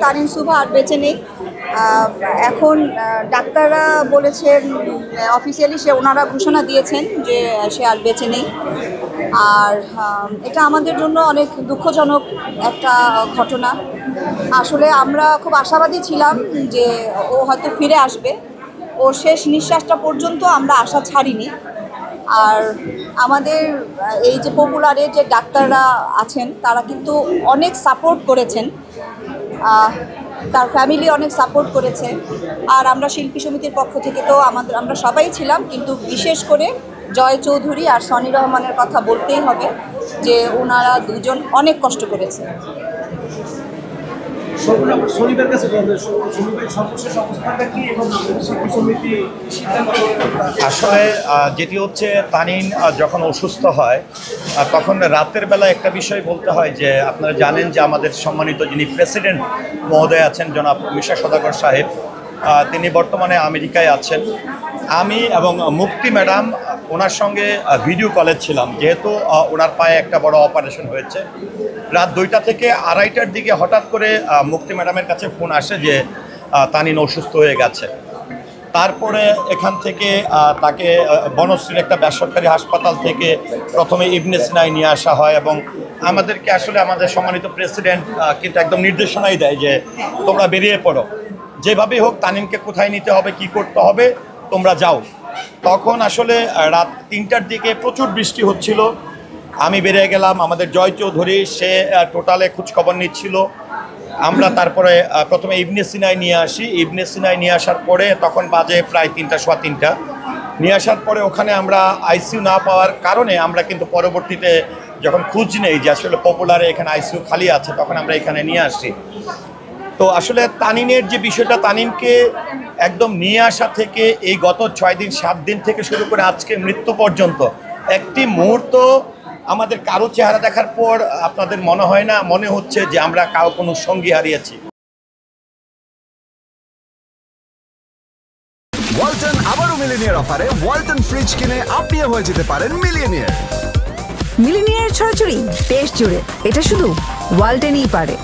তানিন সুভা আর বেঁচে নেই। এখন ডাক্তাররা বলেছেন, অফিসিয়ালি ওনারা ঘোষণা দিয়েছেন যে সে আর বেঁচে নেই। আর এটা আমাদের জন্য অনেক দুঃখজনক একটা ঘটনা। আসলে আমরা খুব আশাবাদী ছিলাম যে ও হয়তো ফিরে আসবে। ওর শেষ নিঃশ্বাসটা পর্যন্ত আমরা আশা ছাড়িনি। আর আমাদের এই যে পপুলারে যে ডাক্তাররা আছেন তারা কিন্তু অনেক সাপোর্ট করেছেন, তার ফ্যামিলি অনেক সাপোর্ট করেছে। আর আমরা শিল্পী সমিতির পক্ষ থেকে তো আমরা সবাই ছিলাম, কিন্তু বিশেষ করে জয় চৌধুরী আর সনি রহমানের কথা বলতেই হবে যে ওনারা দুজন অনেক কষ্ট করেছে। আসলে যেটি হচ্ছে তানিন যখন অসুস্থ হয় তখন রাতের বেলা একটা বিষয় বলতে হয় যে আপনারা জানেন যে আমাদের সম্মানিত যিনি প্রেসিডেন্ট মহোদয় আছেন জনাব মিশা সওদাগর সাহেব, তিনি বর্তমানে আমেরিকায় আছেন। আমি এবং মুক্তি ম্যাডাম ওনার সঙ্গে ভিডিও কলে ছিলাম, যেহেতু ওনার পায়ে একটা বড় অপারেশন হয়েছে। রাত 2টা থেকে 2:30টার দিকে হঠাৎ করে মুক্তি ম্যাডামের কাছে ফোন আসে যে তানিন অসুস্থ হয়ে গেছে। তারপরে এখান থেকে তাকে বনশ্রীর একটা বেসরকারি হাসপাতাল থেকে প্রথমে ইবনে সিনায় নিয়ে আসা হয় এবং আমাদেরকে আসলে আমাদের সম্মানিত প্রেসিডেন্ট কিন্তু একদম নির্দেশনাই দেয় যে তোমরা বেরিয়ে পড়ো, যেভাবেই হোক তানিনকে কোথায় নিতে হবে, কি করতে হবে, তোমরা যাও। তখন আসলে রাত 3টার দিকে প্রচুর বৃষ্টি হচ্ছিল। আমি বেরিয়ে গেলাম, আমাদের জয় চৌধুরী সে টোটালে খোঁজখবর নিচ্ছিল। আমরা তারপরে প্রথমে ইবনে সিনায় নিয়ে আসি। ইবনে সিনায় নিয়ে আসার পরে তখন বাজে প্রায় 3টা, সোয়া 3টা। নিয়ে আসার পরে ওখানে আমরা আইসিইউ না পাওয়ার কারণে আমরা কিন্তু পরবর্তীতে যখন খোঁজ নেই যে আসলে পপুলারে এখানে আইসিইউ খালি আছে, তখন আমরা এখানে নিয়ে আসি। তো আসলে তানিনের যে বিষয়টা, তানিনকে একদম নিয়ে আসা থেকে এই গত 6 দিন 7 দিন থেকে শুরু করে আজকে মৃত্যু পর্যন্ত একটি মুহূর্ত আমাদের কারো চেহারা দেখার পর আপনাদের মনে হচ্ছে যে আমরা কারো কোনো সঙ্গী হারিয়েছি। ওয়ালটন আবারও মিলিনিয়ার অফারে ওয়ালটন ফ্রিজ কিনে আপনিও হয়ে যেতে পারেন মিলিয়নিয়ার। মিলিনিয়ার ছড়াছড়ি দেশ জুড়ে, এটা শুধু ওয়ালটনই পারে।